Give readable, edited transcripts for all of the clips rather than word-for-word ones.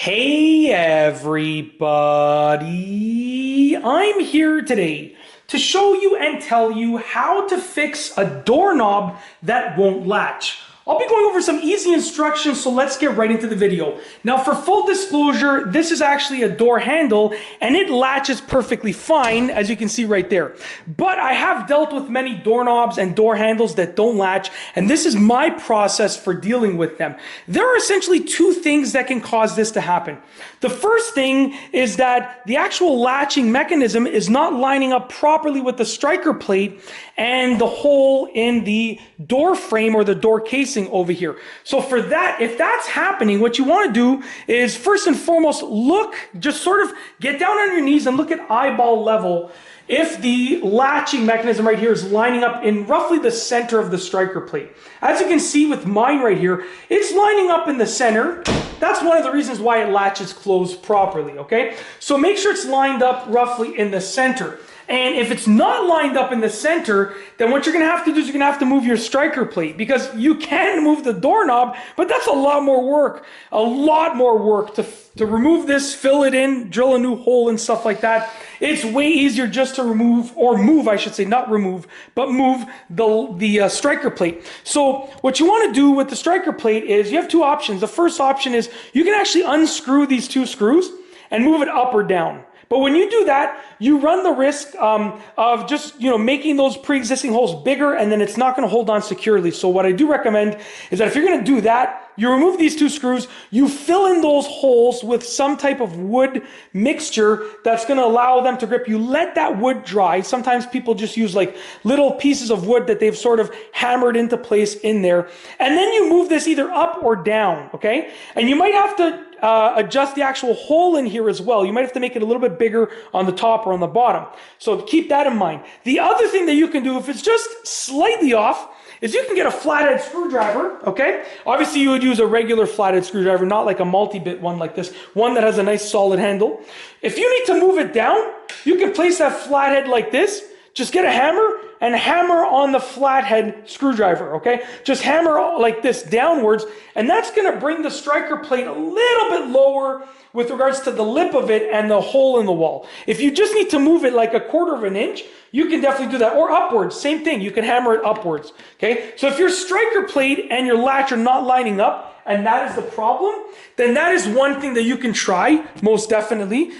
Hey everybody, I'm here today to show you and tell you how to fix a doorknob that won't latch. I'll be going over some easy instructions, so let's get right into the video. Now for full disclosure, this is actually a door handle and it latches perfectly fine, as you can see right there. But I have dealt with many doorknobs and door handles that don't latch, and this is my process for dealing with them. There are essentially two things that can cause this to happen. The first thing is that the actual latching mechanism is not lining up properly with the striker plate and the hole in the door frame or the door casing over here. So for that, if that's happening, what you want to do is first and foremost look, just sort of get down on your knees and look at eyeball level if the latching mechanism right here is lining up in roughly the center of the striker plate. As you can see with mine right here, it's lining up in the center. That's one of the reasons why it latches closed properly, okay? So make sure it's lined up roughly in the center. And if it's not lined up in the center, then what you're going to have to do is you're going to have to move your striker plate, because you can move the doorknob, but that's a lot more work. A lot more work to remove this, fill it in, drill a new hole and stuff like that. It's way easier just to remove, or move, I should say, not remove, but move the striker plate. So what you want to do with the striker plate is you have two options. The first option is you can actually unscrew these two screws and move it up or down. But when you do that, you run the risk of just making those pre-existing holes bigger, and then it's not going to hold on securely. So what I do recommend is that if you're going to do that, you remove these two screws, you fill in those holes with some type of wood mixture that's going to allow them to grip. You let that wood dry. Sometimes people just use like little pieces of wood that they've sort of hammered into place in there. And then you move this either up or down, okay? And you might have to adjust the actual hole in here as well. You might have to make it a little bit bigger on the top or on the bottom. So keep that in mind. The other thing that you can do, if it's just slightly off, is you can get a flathead screwdriver, okay? Obviously you would use a regular flathead screwdriver, not like a multi-bit one like this, one that has a nice solid handle. If you need to move it down, you can place that flathead like this. Just get a hammer and hammer on the flathead screwdriver, okay? Just hammer like this downwards, and that's gonna bring the striker plate a little bit lower with regards to the lip of it and the hole in the wall. If you just need to move it like 1/4 of an inch, you can definitely do that. Or upwards, same thing, you can hammer it upwards, okay? So if your striker plate and your latch are not lining up, and that is the problem, then that is one thing that you can try, most definitely,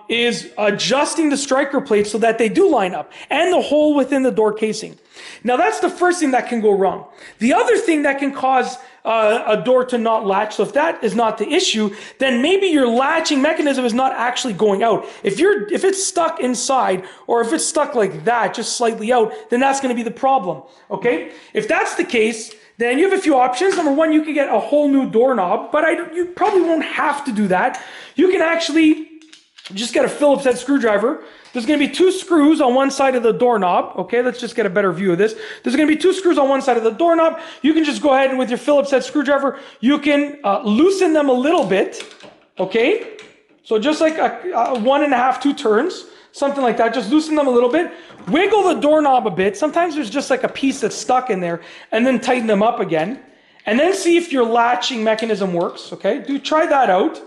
is adjusting the striker plate so that they do line up, and the hole within the door casing. Now that's the first thing that can go wrong. The other thing that can cause a door to not latch, so if that is not the issue, then maybe your latching mechanism is not actually going out. If it's stuck inside, or if it's stuck like that, just slightly out, then that's going to be the problem, okay? If that's the case, then you have a few options. Number one, you can get a whole new doorknob, but you probably won't have to do that. You can actually just get a Phillips head screwdriver. There's going to be two screws on one side of the doorknob. Okay, let's just get a better view of this. There's going to be two screws on one side of the doorknob. You can just go ahead and with your Phillips head screwdriver, you can loosen them a little bit. Okay, so just like 1.5, 2 turns, something like that. Just loosen them a little bit. Wiggle the doorknob a bit. Sometimes there's just like a piece that's stuck in there, and then tighten them up again. And then see if your latching mechanism works. Okay, try that out.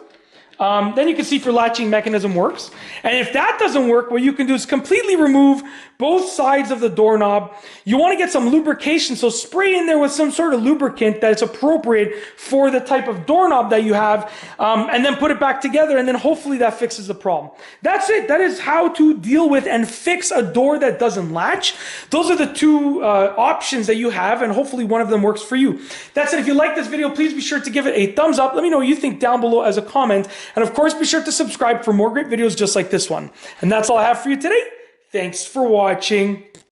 Then you can see if your latching mechanism works. And if that doesn't work, what you can do is completely remove both sides of the doorknob. You want to get some lubrication, so spray in there with some sort of lubricant that's appropriate for the type of doorknob that you have, and then put it back together, and then hopefully that fixes the problem. That's it. That is how to deal with and fix a door that doesn't latch. Those are the two options that you have, and hopefully one of them works for you. That's it. If you like this video, please be sure to give it a thumbs up. Let me know what you think down below as a comment. And of course, be sure to subscribe for more great videos just like this one. And that's all I have for you today. Thanks for watching.